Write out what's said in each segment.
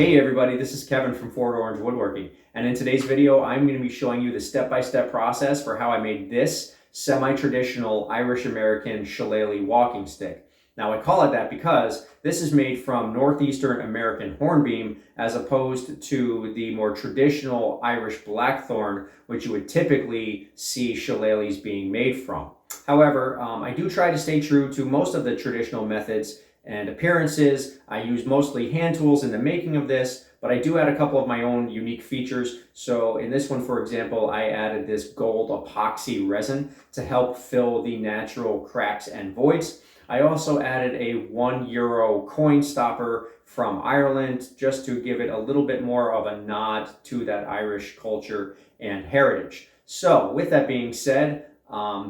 Hey everybody, this is Kevin from Fort Orange Woodworking, and in today's video I'm going to be showing you the step-by-step process for how I made this semi-traditional Irish-American shillelagh walking stick. Now I call it that because this is made from Northeastern American hornbeam as opposed to the more traditional Irish blackthorn, which you would typically see shillelaghs being made from. However, I do try to stay true to most of the traditional methods and appearances. I use mostly hand tools in the making of this, but I do add a couple of my own unique features. So in this one, for example, I added this gold epoxy resin to help fill the natural cracks and voids. I also added a €1 coin stopper from Ireland just to give it a little bit more of a nod to that Irish culture and heritage. So with that being said,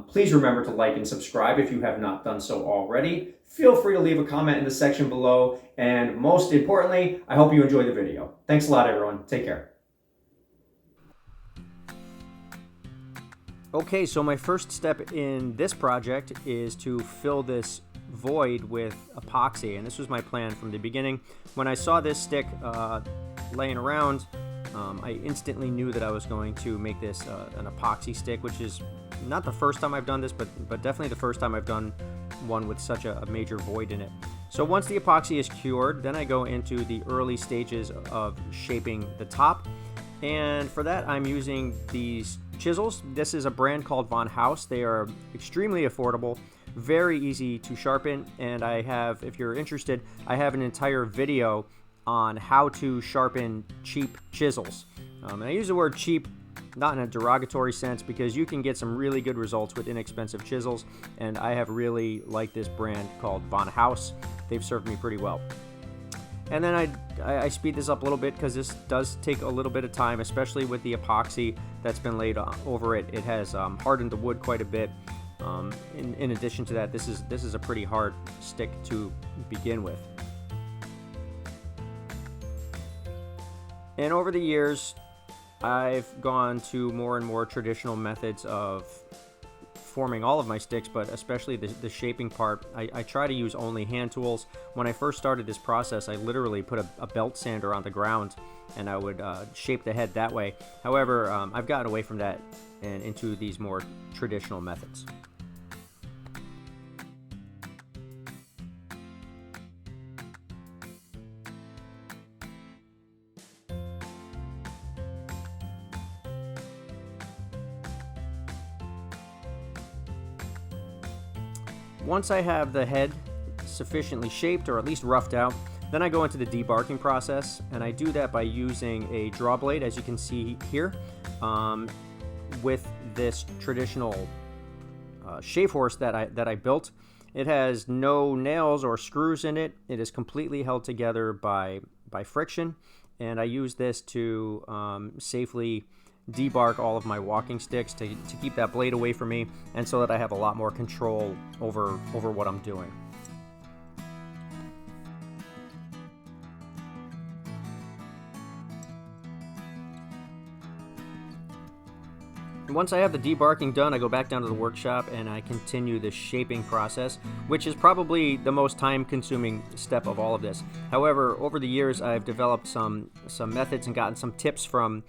please remember to like and subscribe if you have not done so already. Feel free to leave a comment in the section below. And most importantly, I hope you enjoy the video. Thanks a lot, everyone. Take care. Okay, so my first step in this project is to fill this void with epoxy, and this was my plan from the beginning. When I saw this stick laying around, I instantly knew that I was going to make this an epoxy stick, which is not the first time I've done this, but definitely the first time I've done one with such a major void in it. So once the epoxy is cured, then I go into the early stages of shaping the top. And for that, I'm using these chisels. This is a brand called Von Haus. They are extremely affordable, very easy to sharpen. And I have, if you're interested, I have an entire video on how to sharpen cheap chisels. And I use the word cheap not in a derogatory sense, because you can get some really good results with inexpensive chisels, and I have really liked this brand called Von Haus. They've served me pretty well. And then I speed this up a little bit because this does take a little bit of time, especially with the epoxy that's been laid over it. It has hardened the wood quite a bit. In addition to that, this is a pretty hard stick to begin with. And over the years, I've gone to more and more traditional methods of forming all of my sticks, but especially the shaping part. I try to use only hand tools. When I first started this process, I literally put a belt sander on the ground and I would shape the head that way. However, I've gotten away from that and into these more traditional methods. Once I have the head sufficiently shaped, or at least roughed out, then I go into the debarking process, and I do that by using a draw blade, as you can see here, with this traditional shave horse that I built. It has no nails or screws in it. It is completely held together by friction, and I use this to safely debark all of my walking sticks to keep that blade away from me, and so that I have a lot more control over what I'm doing. Once I have the debarking done, I go back down to the workshop and I continue the shaping process, which is probably the most time-consuming step of all of this. However, over the years, I've developed some methods and gotten some tips from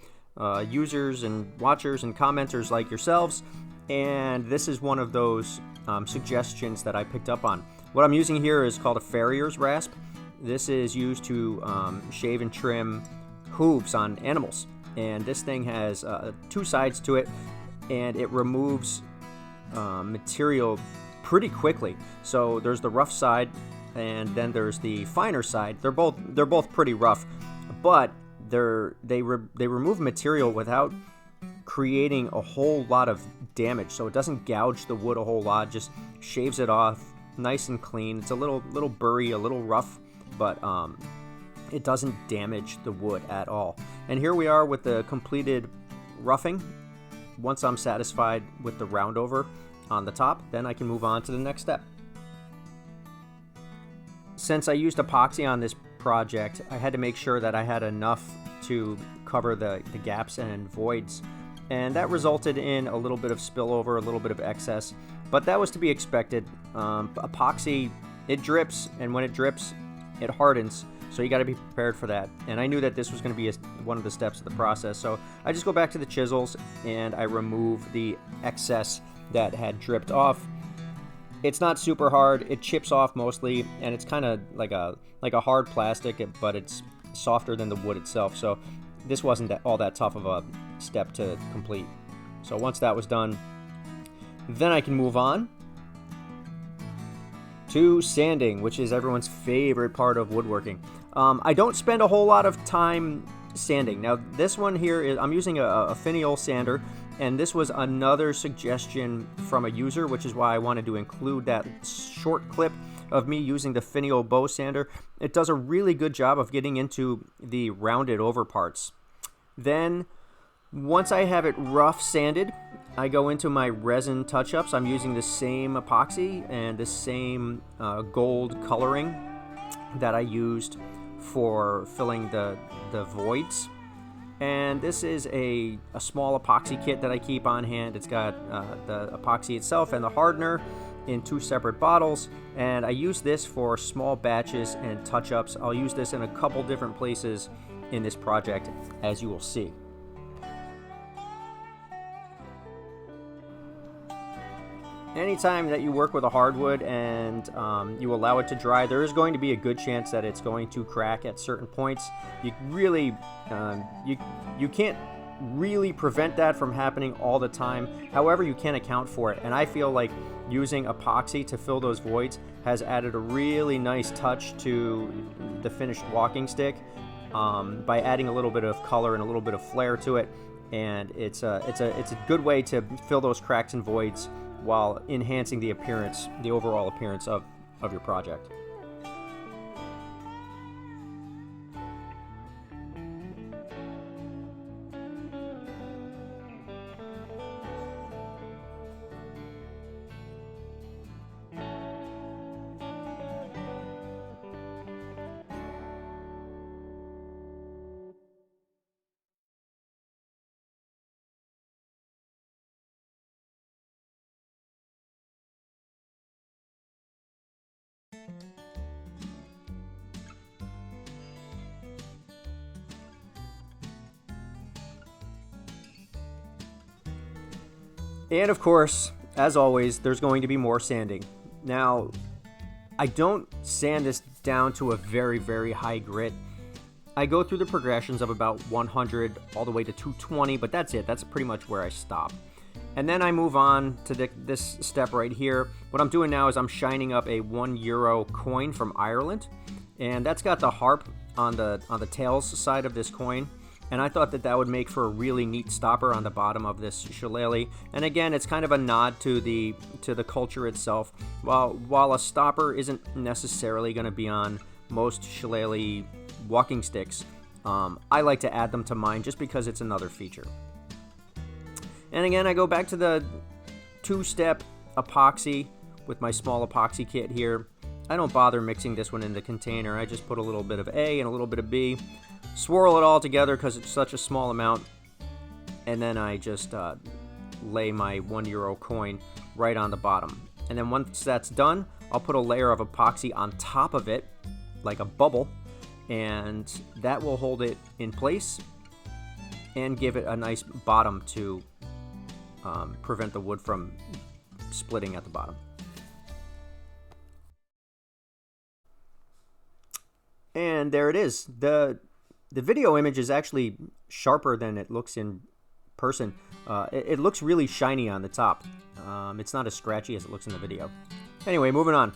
users and watchers and commenters like yourselves, and this is one of those suggestions that I picked up on. What I'm using here is called a farrier's rasp. This is used to shave and trim hooves on animals, and this thing has 2 sides to it, and it removes material pretty quickly. So there's the rough side, and then there's the finer side. They're both pretty rough, but they remove material without creating a whole lot of damage. So it doesn't gouge the wood a whole lot, just shaves it off nice and clean. It's a little burry, a little rough, but it doesn't damage the wood at all. And here we are with the completed roughing. Once I'm satisfied with the round over on the top, then I can move on to the next step. Since I used epoxy on this project, I had to make sure that I had enough to cover the gaps and voids, and that resulted in a little bit of spillover, a little bit of excess, but that was to be expected. Epoxy, it drips, and when it drips, it hardens, So you got to be prepared for that. And I knew that this was going to be one of the steps of the process. So I just go back to the chisels and I remove the excess that had dripped off. It's not super hard. It chips off mostly, and it's kind of like a hard plastic, but it's softer than the wood itself. So this wasn't all that tough of a step to complete. So once that was done, then I can move on to sanding, which is everyone's favorite part of woodworking. I don't spend a whole lot of time sanding. Now this one here is, I'm using a finial sander, and this was another suggestion from a user, which is why I wanted to include that short clip of me using the finial bow sander. It does a really good job of getting into the rounded over parts. Then once I have it rough sanded, I go into my resin touch-ups. I'm using the same epoxy and the same gold coloring that I used for filling the voids. And this is a small epoxy kit that I keep on hand. It's got the epoxy itself and the hardener in 2 separate bottles, and I use this for small batches and touch-ups. I'll use this in a couple different places in this project, as you will see. Anytime that you work with a hardwood and you allow it to dry, there is going to be a good chance that it's going to crack at certain points. You really, you can't really prevent that from happening all the time. However, you can account for it. And I feel like using epoxy to fill those voids has added a really nice touch to the finished walking stick by adding a little bit of color and a little bit of flair to it. And it's a good way to fill those cracks and voids while enhancing the appearance, the overall appearance of your project. And of course, as always, there's going to be more sanding. Now, I don't sand this down to a very, very high grit. I go through the progressions of about 100 all the way to 220, but that's it. That's pretty much where I stop. And then I move on to this step right here. What I'm doing now is I'm shining up a €1 coin from Ireland, and that's got the harp on the tails side of this coin. And I thought that would make for a really neat stopper on the bottom of this shillelagh. And again, it's kind of a nod to the culture itself. While a stopper isn't necessarily going to be on most shillelagh walking sticks, I like to add them to mine just because it's another feature. And again, I go back to the 2-step epoxy with my small epoxy kit here. I don't bother mixing this one in the container. I just put a little bit of A and a little bit of B. Swirl it all together because it's such a small amount, and then I just lay my €1 coin right on the bottom. And then once that's done, I'll put a layer of epoxy on top of it, like a bubble, and that will hold it in place and give it a nice bottom to prevent the wood from splitting at the bottom. And there it is. The video image is actually sharper than it looks in person. It looks really shiny on the top. It's not as scratchy as it looks in the video. Anyway, moving on.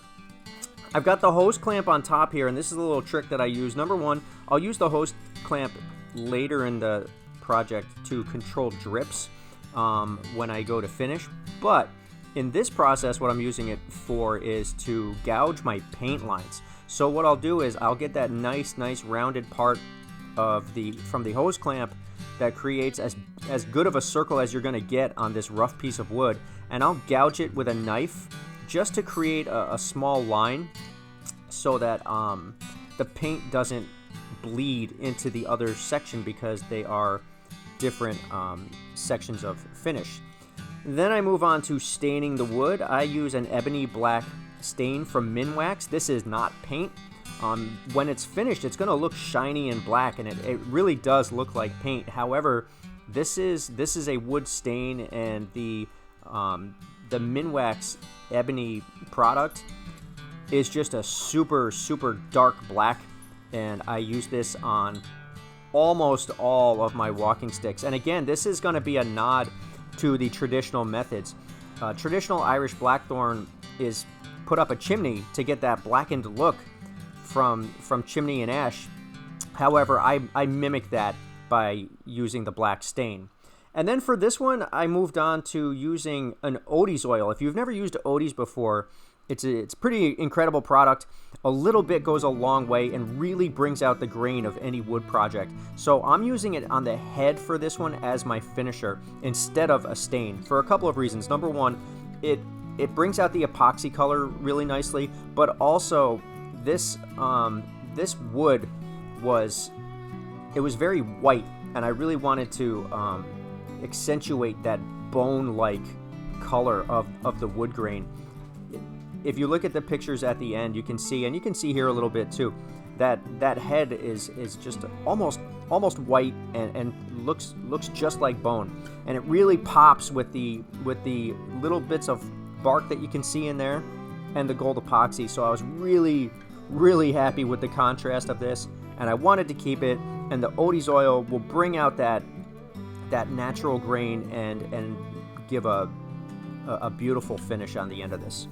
I've got the hose clamp on top here, and this is a little trick that I use. Number one, I'll use the hose clamp later in the project to control drips when I go to finish. But in this process, what I'm using it for is to gouge my paint lines. So what I'll do is I'll get that nice rounded part from the hose clamp that creates as good of a circle as you're going to get on this rough piece of wood, and I'll gouge it with a knife just to create a small line so that the paint doesn't bleed into the other section because they are different sections of finish. Then I move on to staining the wood. I use an ebony black stain from Minwax. This is not paint. When it's finished, it's going to look shiny and black, and it really does look like paint. However, this is a wood stain, and the Minwax ebony product is just a super dark black, and I use this on almost all of my walking sticks. And again, this is going to be a nod to the traditional methods. Traditional Irish blackthorn is put up a chimney to get that blackened look from chimney and ash. However, I mimic that by using the black stain. And then for this one, I moved on to using an Odie's oil. If you've never used Odie's before, it's a pretty incredible product. A little bit goes a long way and really brings out the grain of any wood project. So I'm using it on the head for this one as my finisher instead of a stain for a couple of reasons. Number one, it brings out the epoxy color really nicely, but also this wood was very white, and I really wanted to accentuate that bone-like color of the wood grain. If you look at the pictures at the end, you can see, and you can see here a little bit too, that head is just almost white and looks just like bone, and it really pops with the little bits of bark that you can see in there and the gold epoxy. So I was really happy with the contrast of this, and I wanted to keep it. And the Odie's oil will bring out that natural grain and give a beautiful finish on the end of this.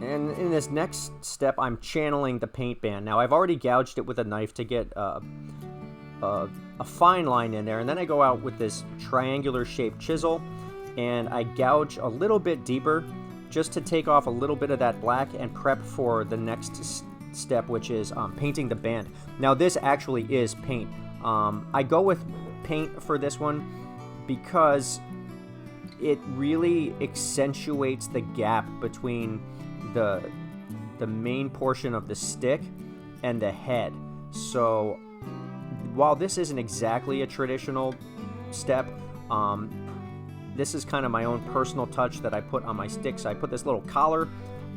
And in this next step, I'm channeling the paint band. Now, I've already gouged it with a knife to get a fine line in there, and then I go out with this triangular shaped chisel, and I gouge a little bit deeper just to take off a little bit of that black and prep for the next step, which is painting the band. Now, this actually is paint. I go with paint for this one because it really accentuates the gap between the main portion of the stick and the head. So while this isn't exactly a traditional step, this is kind of my own personal touch that I put on my sticks. I put this little collar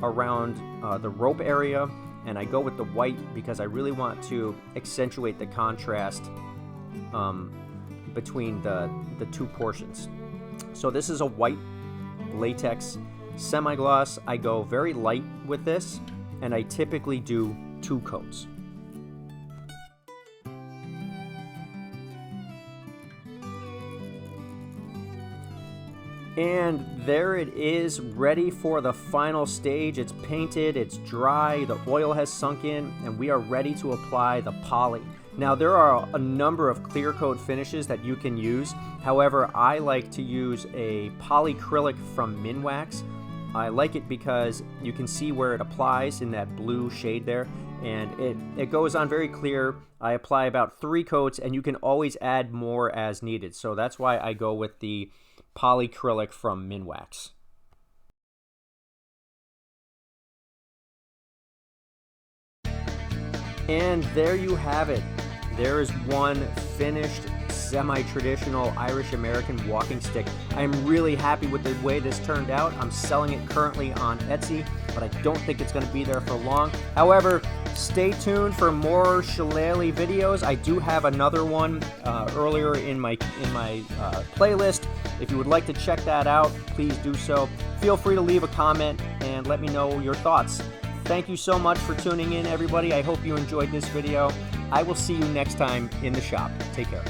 around the rope area, and I go with the white because I really want to accentuate the contrast between the two portions. So this is a white latex semi-gloss. I go very light with this, and I typically do 2 coats. And there it is, ready for the final stage. It's painted, it's dry, the oil has sunk in, and we are ready to apply the poly. Now, there are a number of clear coat finishes that you can use. However, I like to use a polycrylic from Minwax. I like it because you can see where it applies in that blue shade there, and it goes on very clear. I apply about 3 coats, and you can always add more as needed. So that's why I go with the polycrylic from Minwax. And there you have it. There is one finished semi-traditional Irish American walking stick. I am really happy with the way this turned out. I'm selling it currently on Etsy, but I don't think it's going to be there for long. However, stay tuned for more shillelagh videos. I do have another one earlier in my playlist. If you would like to check that out, please do so. Feel free to leave a comment and let me know your thoughts. Thank you so much for tuning in, everybody. I hope you enjoyed this video. I will see you next time in the shop. Take care.